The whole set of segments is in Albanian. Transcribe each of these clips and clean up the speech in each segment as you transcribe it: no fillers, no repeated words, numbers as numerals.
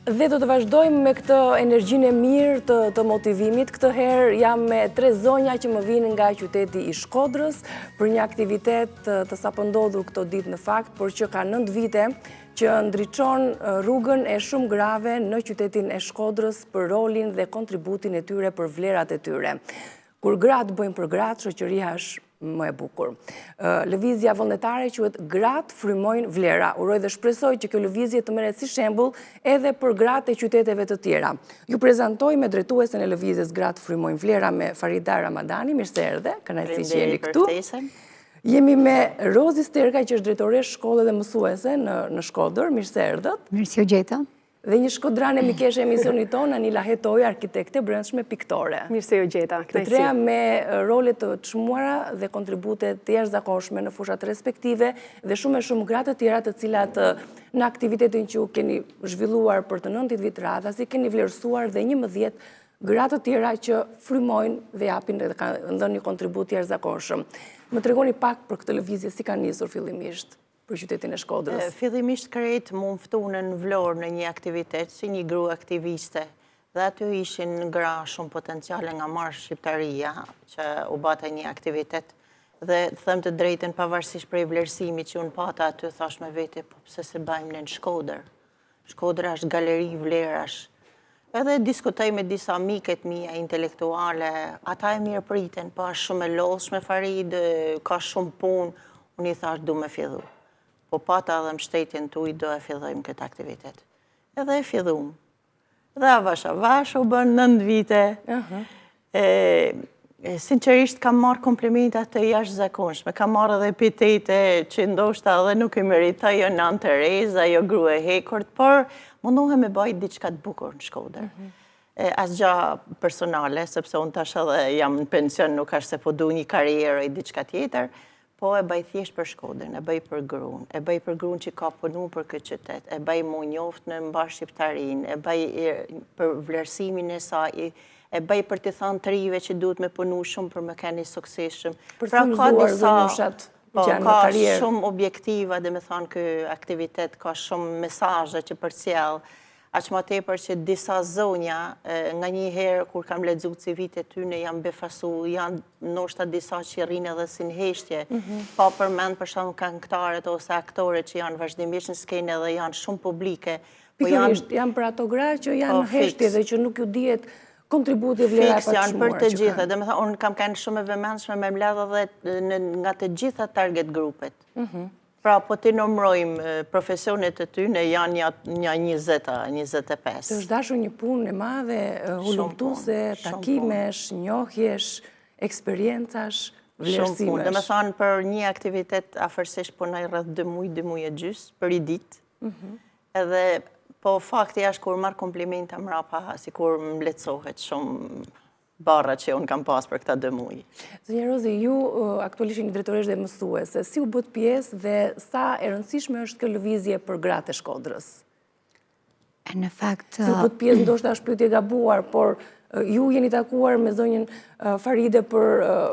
Dhe do të vazhdojmë me këtë energjinë e mirë të motivimit. Këtë herë jam me 3 zonja që më vinë nga qyteti i Shkodrës për një aktivitet të sapëndodhur këto ditë në fakt, por që ka 9 vite që ndriçon rrugën e shumë grave në qytetin e Shkodrës për rolin dhe kontributin e tyre për vlerat e tyre. Kur gratë bëjmë për gratë, shoqëria është më e bukur. Lëvizja vullnetare quhet Gratë frymojnë vlera. Uroj dhe shpresoj që kjo lëvizje të merret si shembull edhe për gratë e qyteteve të tjera. Ju prezantoj me drejtuesen e lëvizjes Gratë frymojnë vlera me Farida Ramadani. Mirë se erdhe, kënaqësi që jeni këtu. Jemi me Rozi Sterka, që është drejtoresh shkolle dhe mësuese në Shkodër. Mirë se erdhët. Mirë se u gjeta. Dhe një shkodrane mikeshe emisionit tonë, Anila Hetoj, arkitekte brendshme piktore. Mirë se ju gjeta. Të treja me role të çmuara dhe kontribute të jashtëzakonshme në fushat respektive dhe shumë gratë të tjera të cilat në aktivitetin që u keni zhvilluar për të 90 vit radhas i keni vlerësuar dhe 11 gratë të tjera që frymojnë dhe japin dhe kanë dhënë një kontribut të jashtëzakonshëm. Më tregoni pak për këtë lëvizje, si ka nisur fillimisht për qytetin e Shkodrës? Fillimisht krejt më ftunë në Vlorë në një aktivitet si një gru aktiviste. Dhe aty ishin gra shumë potenciale nga marrë shqiptaria që u bata një aktivitet. Dhe them të drejtën pavarësisht prej vlerësimit që unë pata aty, thash me vete, po pse se bajmë në Shkodër. Shkodra është galeri vlerash. Edhe diskutoj me disa miket mia intelektuale, ata e mirë priten, po është shumë e lodhshme Farid, ka shumë punë, unë i thash du me fillu. Po pata dhe më shtetjen tuj do e fillojmë këtë aktivitet. Edhe e fillum. Dhe avash u bën 9 vite. Sinqerisht kam marrë komplimentat të jashtëzakonshme. Kam marrë edhe epitete që ndoshta edhe nuk i meritoj, jo Nan Tereza, jo grua e hekurt, por mundohem me bajt diçka të bukur në Shkodër. Asgjë personale, sepse unë tash edhe jam në pension, nuk është se po du një karrierë i diçka tjetër. Po e bëj thjesht për Shkodrën, e bëj për gruan, e bëj për gruan që ka punu për këtë qytet, e bëj mu njoft në mbar shqiptarin, e bëj për vlerësimin e saj, e bëj për të thënë të rive që duhet me punu shumë për me keni sukseshëm. Për të mëzuar zënushat që janë në karrierë. Ka shumë objektiva, dhe me thënë kë aktivitet, ka shumë mesazhe që përcjell. Aq më tepër që disa zonja, nga një herë kur kam lexuar CV-t e tyre janë befasu, janë ndoshta disa që rrinë edhe si në heshtje, pa përmend për shembull këngëtarët ose aktorët që janë vazhdimisht në skenë dhe janë shumë publike. Pikërisht, janë për ato gra që janë në heshtje dhe që nuk ju dihet kontributi vlera pa të shmuar. Janë për të gjitha, dhe me thënë, unë kam kanë shumë e vëmendshme me mbledh edhe nga të gjitha target grupet. Pra, po të numërojmë profesionet të ty, në janë një 20-25. Të është dashur një punë e madhe, hulumtuese, takimesh, njohjesh, eksperiencash, vlerësimesh. Shumë punë. Dhe me thanë, për një aktivitet afërsisht punoj rreth 2 muaj e gjysmë, për i ditë. Edhe, po fakti është kur marr komplimenta mrapa, si kur më lehtësohet shumë barra që unë kam pas për këta 2 muaj. Zonja Rozi, ju aktualisht një drejtoresh dhe mësuese, si u bët pjesë dhe sa e rëndësishme është kjo lëvizje për gratë e Shkodrës? Në fakt... Si u bët pjesë, ndoshta është pyetje gabuar, por ju jeni takuar me zonjën Faride për...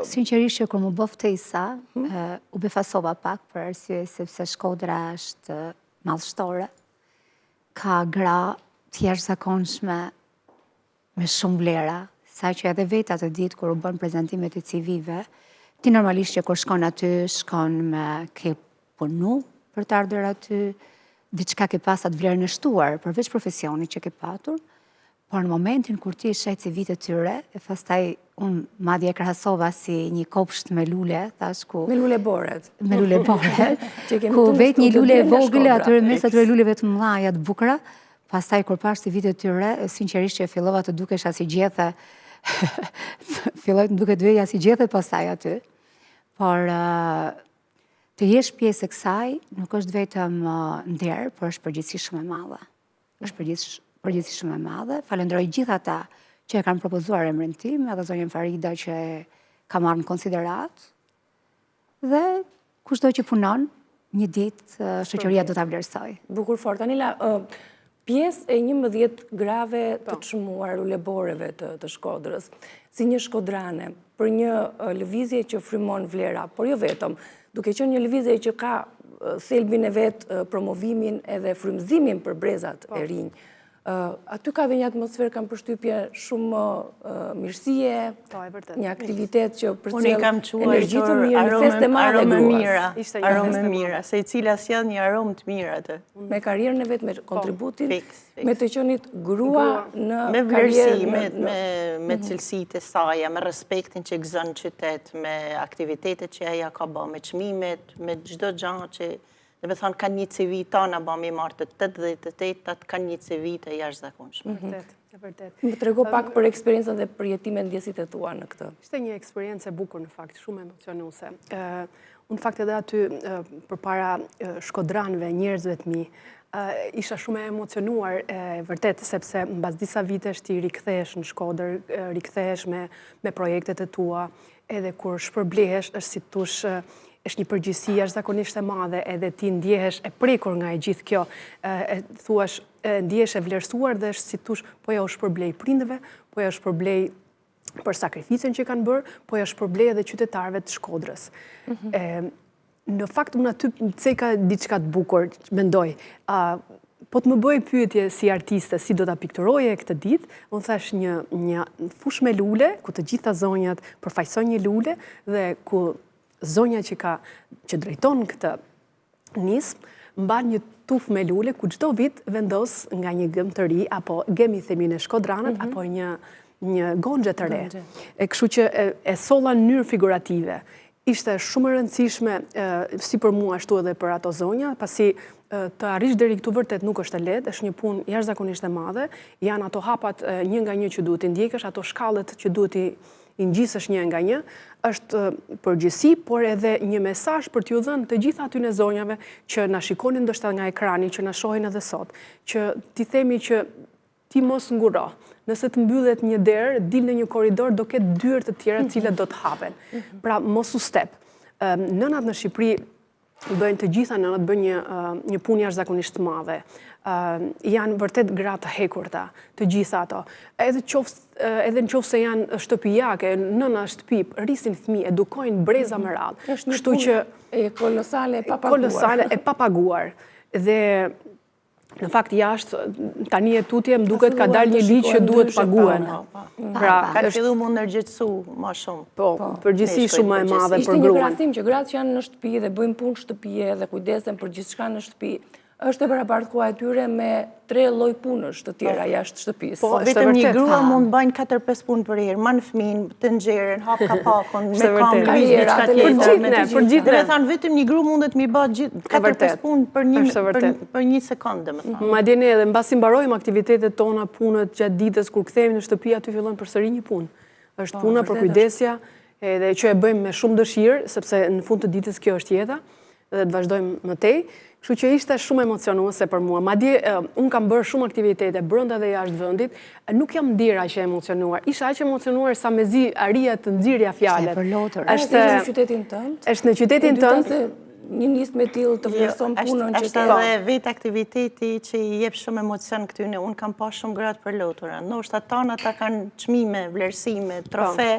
Sinqerisht që kur më bëfte Isa, u befasova pak për arsye sepse Shkodra është madhështore, ka gra të jashtëzakonshme me shumë vlera, sa që edhe vetë atë ditë kur u bën prezantimet e CV-ve, ti normalisht që kur shkon aty, shkon me ke punu për të ardhur aty, diçka ke pas atë vlerën e shtuar, përveç profesionit që ke patur, por në momentin kur ti sheh CV-t e tyre, e pastaj unë madje e krahasova si një kopsht me lule, thash ku... Me lule boret. Me lule boret, ku vetë një lule e vogël, atyre mes atyre luleve të mëdha të bukura, pastaj kur pash CV-t e tyre, sinqerisht që fillova të dukesha si gjethe, filloj të duket veja si gjethe pastaj aty, por të jesh pjesë e kësaj nuk është vetëm nder, por është përgjegjësi shumë e madhe. Është përgjegjësi shumë e madhe. Falenderoj gjithë ata që e kanë propozuar emrin tim, edhe zonjën Farida që ka marrë në konsiderat. Dhe kushdo që punon, një ditë shoqëria do ta vlerësoj. Bukur fort. Anila, pjesë e 11 grave të çmuar uleboreve të Shkodrës, si një shkodrane, për një lëvizje që frymon vlera, por jo vetëm, duke qenë një lëvizje që ka thelbin e vetë promovimin edhe frymëzimin për brezat e rinj. Aty ka dhe një atmosferë, kam përshtypje shumë mirësie, një aktivitet që përcjell energji të mirë, një festë madhe gruas. Aromë mira, se i cila sjell një aromë të mirë atë. Me karierën e vetë, me kontributin, me të qenit grua në me vlerësi, me cilësitë e saj, me respektin që gëzon qytet, me aktivitetet që aja ka bë, me çmimet, me çdo gjë që dhe me thonë, kanë një CV tona ba mi martë të 88, kanë një CV të jashtëzakonshme. E vërtet. Më trego pak për eksperiencën dhe për jetimin ndjesit e tua në këtë. Ishte një eksperiencë e bukur në fakt, shumë emocionuese. Unë fakt edhe aty përpara shkodranëve, njerëzve të mi, isha shumë e emocionuar, vërtet, sepse mbas disa vitesh ti rikthesh në Shkodër, rikthesh me projektet e tua, edhe kur shpërblehesh, është si tush është një përgjithësi jashtëzakonisht e madhe, edhe ti ndjehesh e prekur nga e gjithë kjo, thuash ndjehesh e vlerësuar dhe është si tush po ja u shpërblej prindëve, po ja u shpërblej për sakrificën që kanë bërë, po ja u shpërblej edhe qytetarëve të Shkodrës. Në fakt unë aty ceka diçka të bukur, mendoj. Po të më bëj pyetje si artiste, si do ta pikturoje këtë ditë, unë thash një fushë me lule, ku të gjitha zonjat përfaqësojnë një lule dhe ku zonja që drejton këtë nismë, mban një tufë me lule, ku çdo vit vendos nga një gëm të ri, apo gemi themin e shkodranët, apo një gongje të re. Kështu që e solla në mënyrë figurative. Ishte shumë e rëndësishme, si për mua ashtu edhe për ato zonja, pasi të arrish deri këtu vërtet nuk është e lehtë, është një punë jashtëzakonisht e madhe, janë ato hapat një nga një që duhet i ndjekësh, ato shkallët që duhet i ngjisësh një nga një, është përgjithësi, por edhe një mesazh për t'ju dhënë të gjitha aty në zonjave që na shikonin ndoshta nga ekrani, që na shohin edhe sot, që ti themi që ti mos nguro. Nëse të mbyllet një derë, dil në një korridor, do ketë dyrë të tjera të cilat do të hapen. Pra mos u step. Nënat në Shqipëri bëjnë të gjitha nënat bëjnë një punë jashtëzakonisht të madhe. Janë vërtet gra të hekurta, të gjitha ato. Edhe në qoftë se janë shtëpijake, nëna shtëpi, rrisin fëmijë, edukojnë breza me radhë. Është një punë kolosale e papaguar. Kolosale e papaguar. Dhe në fakt jashtë, tani e tutje, më duket ka dalë një ligj që duhet paguen. Ka fillu më ndërgjegjësu më shumë. Po, përgjithësi shumë e madhe për Ishte një gruan. krahasim që gratë që janë në shtëpi dhe bëjnë punë shtëpie dhe kujdesen për gjithçka në shtëpi, është e barabartkuar atyre me 3 lloj punësh të tjera jashtë shtëpisë. Po, vetëm një grua mund bajnë 4-5 punë për herë, manë fëmin, të nxjerrën, hap kapakun, me kam lëviz diçka tjetër. Për gjithë, dhe thonë vetëm një grua mundet mi bë 4-5 punë për një sekondë, domethënë. Madje ne edhe mbasi mbarojmë aktivitetet tona, punët gjatë ditës, kur kthehemi në shtëpi, aty fillon përsëri një punë. Është puna për kujdesja, edhe që e bëjmë me shumë dëshirë, sepse në fund të ditës kjo është jeta, dhe të vazhdojmë më tej. Kështu që ishte shumë emocionuese për mua. Madje unë kam bërë shumë aktivitete brenda dhe jashtë vendit, nuk jam ndjer aq e emocionuar. Isha aq e emocionuar sa mezi arria të nxirrja fjalët. Është në qytetin tënd? Është në qytetin tënd. Një nismë me tillë të vlerëson punën që është edhe vetë aktiviteti që i jep shumë emocion këtyne. Unë kam pas shumë gratë për lotura. Ndoshta tana ata kanë çmime, vlerësime, trofe,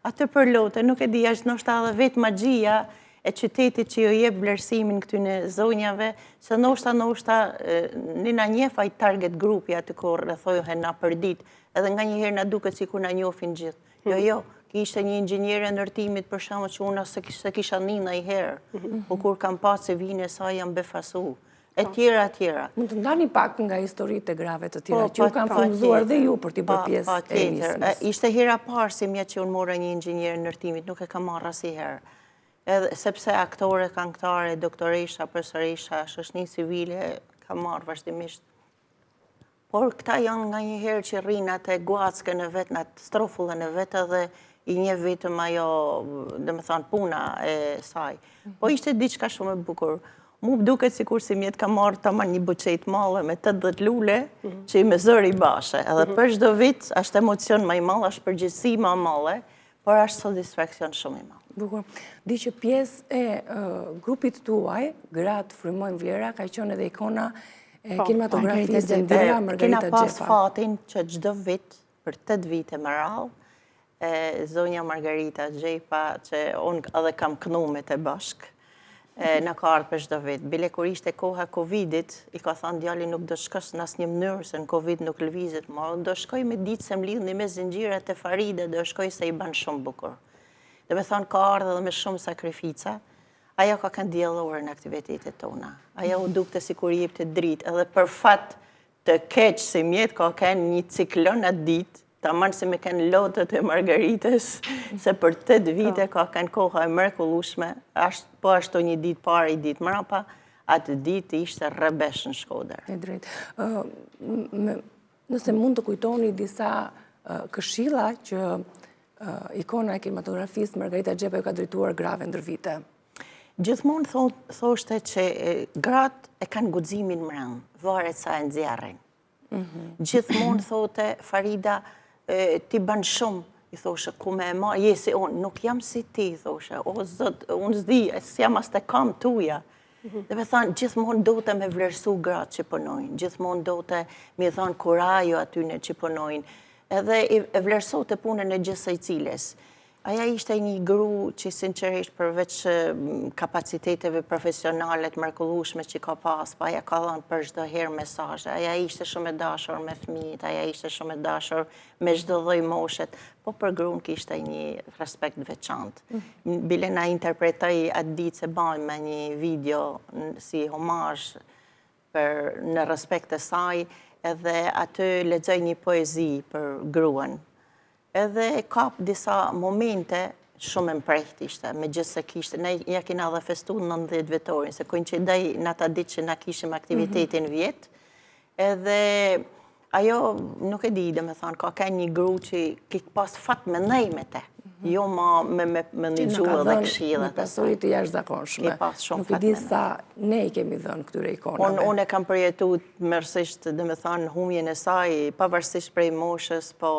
atë për lotë. Nuk e di, është ndoshta edhe vetë magjia e qytetit që jo jep vlerësimin këtyne zonjave, se ndoshta na njeh ai target grupi aty ku rrethohen na për ditë, edhe nga një herë na duket sikur na njohin gjithë. Jo, kishte një inxhinier e ndërtimit për shkakun që unë se kisha një ndonjëherë, po kur kam pasë se vinë sa jam befasu. E tjera. Mund të ndani pak nga historitë e grave të tjera që ju kanë frymëzuar dhe ju për t'i bërë pjesë e nismës. Ishte hera parë se mja që unë mora një inxhinier e ndërtimit, nuk e kam marrë asnjëherë. Sepse aktore, këngëtare, doktoresha, profesoresha, shoqëni civile, kam marrë vazhdimisht. Por këta janë nga një herë që rrinë atë guackën e vetë, atë strofullën e vetë dhe i një vetëm ajo, domethënë puna e saj. Po ishte diçka shumë e bukur. Mu duket sikur si mjetë ka marrë tamam një buçet mallë me 80 lule që i me zëri bashe. Edhe për çdo vit është emocion më i madh, është përgjegjësi më e madhe, por është satisfaksion shumë i madh. Bukur. Di që pjesë e grupit tuaj, gratë frymojnë vlera, ka qenë edhe ikona e kinematografisë e ndira Margarita Xhepa. Kena pas fatin që çdo vit për 8 vite me radhë zonja Margarita Xhepa, që unë edhe kam kënuar me të bashkë, në ka ardhë për çdo vit. Bile kur ishte koha Covidit, i ka thënë djali nuk do shkosh në asnjë mënyrë se në Covid nuk lëvizet, ma do shkoj me ditë se mlidhni me zinxhirat e Faride, do shkoj se i ban shumë bukur. Dhe me thonë ka ardhë dhe me shumë sakrifica, ajo ka kanë diellore në aktivitetet tona. Ajo u dukte sikur i jepte dritë, edhe për fat të keq se mjet ka kanë një ciklon atë ditë, tamam se me kanë lotët e Margaritës, se për 8 vite ka kanë koha e mrekullueshme, po ashtu një ditë parë, i ditë mrapa, atë ditë ishte rrebesh në Shkodër. E drejtë. Nëse mund të kujtoni disa këshilla që ikona e kinematografisë Margarita Xhepa ju ka drejtuar grave ndër vite. Gjithmonë thoshte që gratë e kanë guximin mbrëm, varet sa e nxjerrin. Gjithmonë thote Farida, ti bën shumë, i thoshe, ku me e marë, jesi unë, nuk jam si ti, thoshe, o zot, unë s'di, s'jam as të kam tuja. Dhe me thanë, gjithmonë do të me vlerësu gratë që punojnë, gjithmonë do të me thanë kurajo atyne që punojnë, edhe e vlerësu të punën e gjithë secilës. Aja ishte një gru që sinqerisht përveç kapaciteteve profesionale të mrekullueshme që ka pas, pa aja ka dhënë për çdo herë mesazhe. Aja ishte shumë e dashur me fëmijët, aja ishte shumë e dashur me çdo lloj moshet, po për gruan kishte një respekt veçantë. Bile na interpretoi atë ditë se bajmë me një video si homazh në respekt të saj, edhe aty lexoj një poezi për gruan. Edhe kap disa momente shumë mprehtë ishte, me gjithë se kishte, ne ja kina dhe festu në 90 vjetorin, se koincidej në ata ditë që na kishim aktivitetin vjetë, edhe ajo, nuk e di, dhe me thonë, ka një gru që kik pas fat me nej me te, jo ma me një gjullë dhe kshilë. Në pasurit të jashtëzakonshme. Nuk i di sa ne i kemi dhënë këtyre ikonave. Unë e kam përjetu mërësisht, dhe me thonë, humjen e saj, pavarësisht prej moshës, po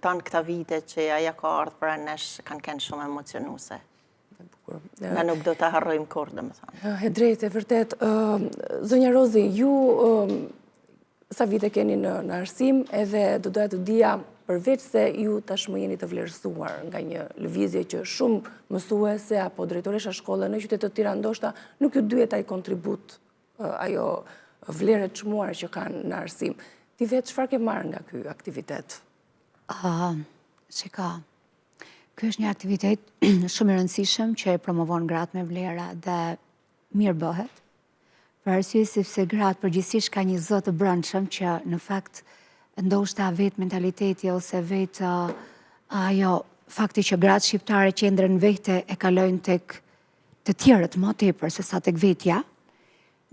tanë këta vite që aja ka ardhë pra nesh, kanë kënë shumë emocionuse. Na nuk do të harrojmë kur, dhe me thonë. E drejtë, e vërtet. Zonja Rozi, ju sa vite keni në arsim, edhe do doja të dija përveç se ju tashmë jeni të vlerësuar nga një lëvizje që shumë mësuese apo drejtoresha shkolle në qytetet të tjera ndoshta nuk ju duhet ai kontribut, ajo vlerë të çmuar që kanë në arsim. Ti vetë çfarë ke marrë nga ky aktivitet? Shika, ky është një aktivitet shumë i rëndësishëm që e promovon gratë me vlera dhe mirë bëhet. Për arsye sepse gratë përgjithsisht ka një zot të brendshëm që në fakt ndoshta vetë mentaliteti ose vetë ajo fakti që gratë shqiptare qendrën vete e kalojnë tek të tjerët më tepër se sa tek vetja,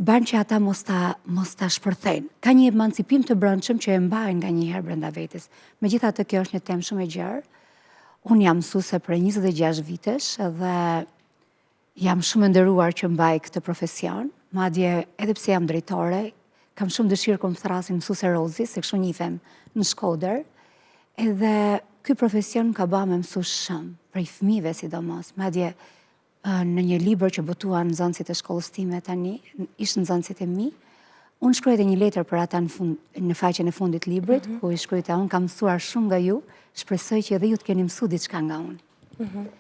bën që ata mos ta shpërthejnë. Ka një emancipim të brendshëm që e mbajnë nganjëherë brenda vetes. Megjithatë kjo është një temë shumë e gjerë. Unë jam mësuese për 26 vitesh dhe jam shumë e nderuar që mbaj këtë profesion, madje edhe pse jam drejtore, kam shumë dëshirë kur më thrasin mësuese Rozi, se kështu njihem në Shkodër, edhe ky profesion ka ba me mësu shumë, prej fëmijëve sidomos, madje në një libër që botuan nxënësit e shkollës time tani, ishtë nxënësit e mi, unë shkruajte një letër për ata në faqen e fundit librit, ku i shkruajta unë kam mësuar shumë nga ju, shpresoj që edhe ju të keni mësu diçka nga unë.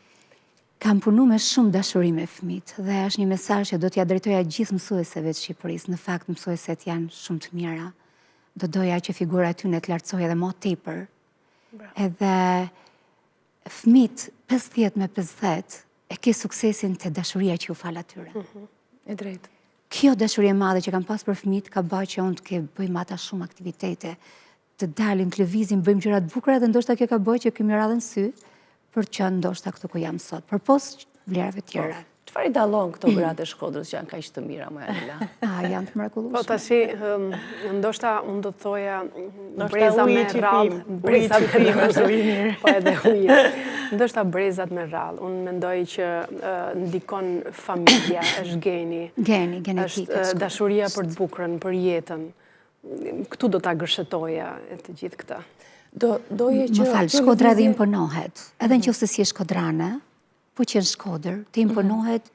Kam punu me shumë dashuri me fëmijët dhe është një mesazh që do t'ja drejtoja gjithë mësueseve të Shqipërisë. Në fakt mësueset janë shumë të mira. Do doja që figura e tyre të lartësohej edhe më tepër. Edhe fëmijët 50 me 50 e ke suksesin te dashuria që u fal atyre. E drejtë. Kjo dashuri e madhe që kam pas për fëmijët ka bërë që unë të bëjmë ata shumë aktivitete, të dalim, të lëvizim, bëjmë gjëra të bukura dhe ndoshta kjo ka bërë që kemi radhën sy për që ndoshta këtu ku jam sot, për pos vlerave tjera. Çfarë i dallon këto gratë e Shkodrës që janë kaq të mira, më Anila? Janë të mrekullueshme. Po tash, ndoshta unë do të thoja breza me rrallë, brezat me rrallë, po edhe ujë. Ndoshta brezat me rrallë. Unë mendoj që ndikon familja, është geni. Geni, genetika. Është dashuria për të bukurën, për jetën. Këtu do ta gërshetoja të gjithë këta. Më falë, Shkodra dhe imponohet. Edhe në qoftë se si e shkodrane, po që në Shkodër, të imponohet,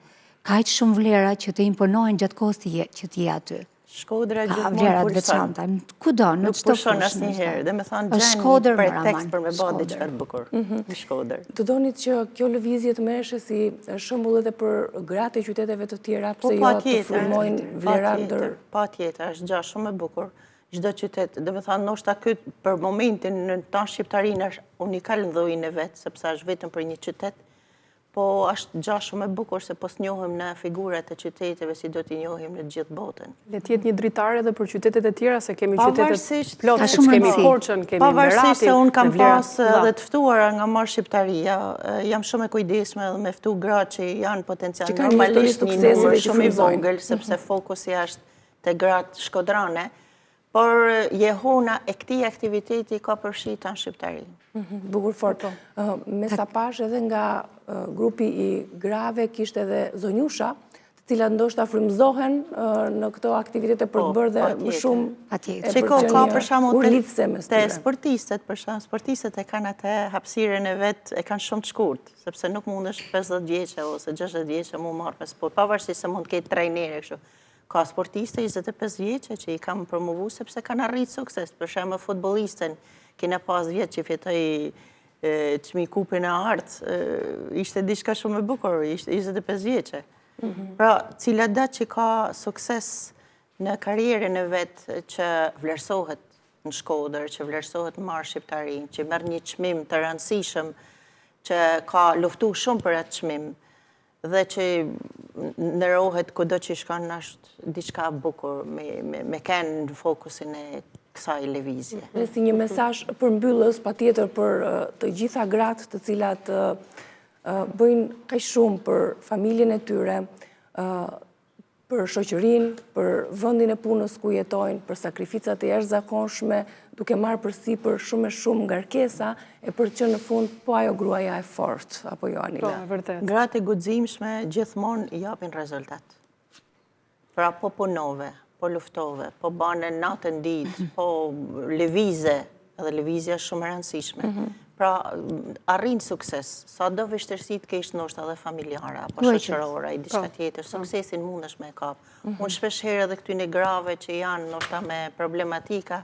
ka aqë shumë vlera që të imponohen gjatë kohës që t'je aty. Shkodra ka vlerat veçanta, kudo, në çdo fushë. Nuk pushon asnjëherë, dhe me thonë gjen një pretekst për me bë diçka të bukur në Shkodër. Të donit që kjo lëvizje të merreshe si shembull edhe për gratë e qyteteve të tjera, pse jo të frymojnë vlerat ndër. Patjetër, është gjë shumë e bukur. Çdo qytet, dhe me thonë, ndoshta ky për momentin në tonë shqiptarinë është unikal në llojin e vet, sepse është vetëm për një qytet. Po është gjë shumë e bukur se po s'njohim në figurat e qyteteve si do t'i njohim në gjithë botën. Le të jetë një dritar edhe për qytetet e tjera, se kemi qytetet plotë, kemi Korçën, kemi Beratin. Pavarësisht se unë kam pas edhe të ftuara nga Marr Shqiptaria, jam shumë e kujdesshme edhe me ftu gra që janë potencial normalisht një numër shumë i vogël, sepse fokusi është te gratë shkodrane, por jehona e këtij aktiviteti ka përfshi tanë Shqiptari. Bukur fort. Me sa pash edhe nga grupi i grave kishte edhe zonjusha, të cilat ndoshta frymëzohen në këto aktivitete për të bërë dhe më shumë Shiko, ka për shembull te sportistët, për shembull, sportistët e kanë atë hapësirën e vet, e kanë shumë të shkurtë, sepse nuk mundesh 50 vjeçë ose 60 vjeçë mu marr me sport, pavarësisht se mund të ketë trajnerë kështu. Ka sportiste 25 vjeçë që i kam promovuar sepse kanë arritur sukses. Për shembull, futbollistën kena pas vjetë që fitoi çmi kupën e artë, ishte diçka shumë e bukur, ishte 25 vjeçë. Pra, cilat datë që ka sukses në karrierën e vet që vlerësohet në Shkodër, që vlerësohet në Marr Shqiptari, që merr një çmim të rëndësishëm, që ka luftuar shumë për atë çmim, dhe që ndërohet kudo që shkon është diçka bukur, me kenë në fokusin e kësaj lëvizje. Dhe si një mesazh përmbyllës patjetër për të gjitha gratë të cilat bëjnë kaq shumë për familjen e tyre, për shoqërinë, për vendin e punës ku jetojnë, për sakrificat e jashtëzakonshme, duke marrë përsipër shumë e shumë ngarkesa, e për që në fund po ajo gruaja e fortë, apo jo Anila? Po, vërtet. Gratë e guximshme gjithmonë japin rezultat. Pra po punove, po luftove, po bane natën ditë, po lëvize, edhe lëvizja shumë e rëndësishme. Pra, arrin sukses, sa do vështirësitë kesh ndoshta edhe familjare, apo shoqërore, i diçka tjetër, suksesin mundesh me kap. Unë shpesh herë edhe këtyne grave që janë ndoshta me problematika,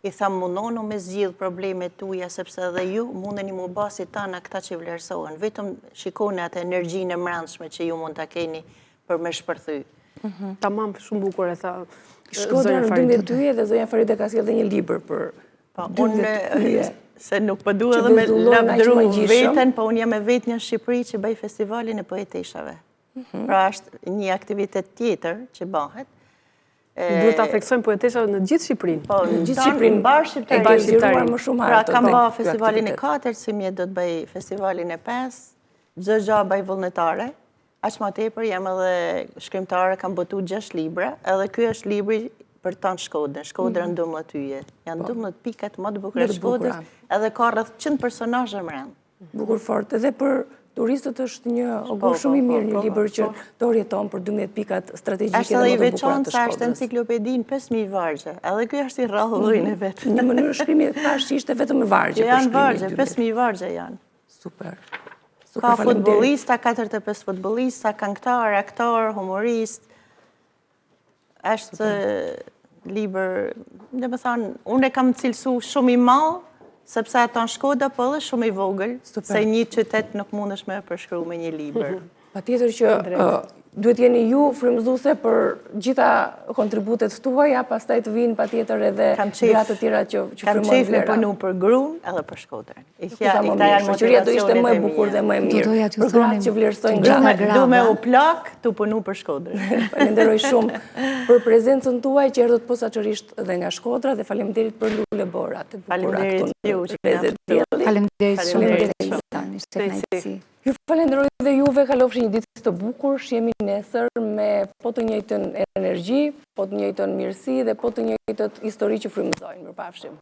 i tham mundonu me zgjidh problemet tuaja, sepse edhe ju mundeni mu basi tana këta që vlerësohen. Vetëm shikoni atë energjinë e mbrëmshme që ju mund ta keni për me shpërthy. Tamam, shumë bukur e tha. Shkodër në 2002 dhe zonja Faride ka sjellë një libër për 2002. Se nuk po dua edhe me lavdëru veten, po unë jam e vetë një në Shqipëri që bëj festivalin e poeteshave. Pra është një aktivitet tjetër që bëhet. Duhet ta theksojmë poeteshat në gjithë Shqipërinë. Po, në gjithë Shqipërinë, Marr Shqiptari. Më shumë pra kam bë festivalin e 4, si mje do të bëj festivalin e 5, çdo gjë bëj vullnetare. Aq më tepër jam edhe shkrimtare, kam botuar 6 libra, edhe ky është libri për tanë Shkodrën, Shkodra 12 yje. Janë 12 pikat më të bukura Shkodrës, edhe ka rreth 100 personazhe mbrëm. Bukur fort, edhe për turistët është një ogur shumë i mirë, një libër që do rjeton për 12 pikat strategjike dhe më të bukura të Shkodrës. Është edhe enciklopedin 5000 vargje, edhe ky është i rrallëllojnë e vetë. Në mënyrë shkrimi thash që ishte vetëm vargje. Janë vargje, 5000 vargje janë. Super. Ka futbolista, 45 futbolista, këngëtar, aktor, humorist. Është libër, dhe me thanë, unë e kam cilësu shumë i malë, sepse ata në Shkodra po edhe shumë i vogël, se një qytet nuk mundesh me përshkru me një libër. Patjetër që duhet jeni ju frymëzuese për gjitha kontributet tuaja, pastaj të vinë patjetër edhe gratë të tjera që frymojnë vlera. Kam qejf me punu për gruan edhe për Shkodrën. Shoqëria do ishte më e bukur dhe më e mirë. Për gratë që vlerësojnë gratë. Du me u plak të punu për Shkodrën. Falenderoj shumë për prezencën tuaj që erdhët posaçërisht edhe nga Shkodra dhe faleminderit për Lule Bora. Faleminderit ju që keni. Faleminderit shumë. Ju falenderoj dhe juve, kalofshi një ditë të bukur, shihemi nesër me po të njëjtën energji, po të njëjtën mirësi dhe po të njëjtët histori që frymëzojnë. Mirupafshim.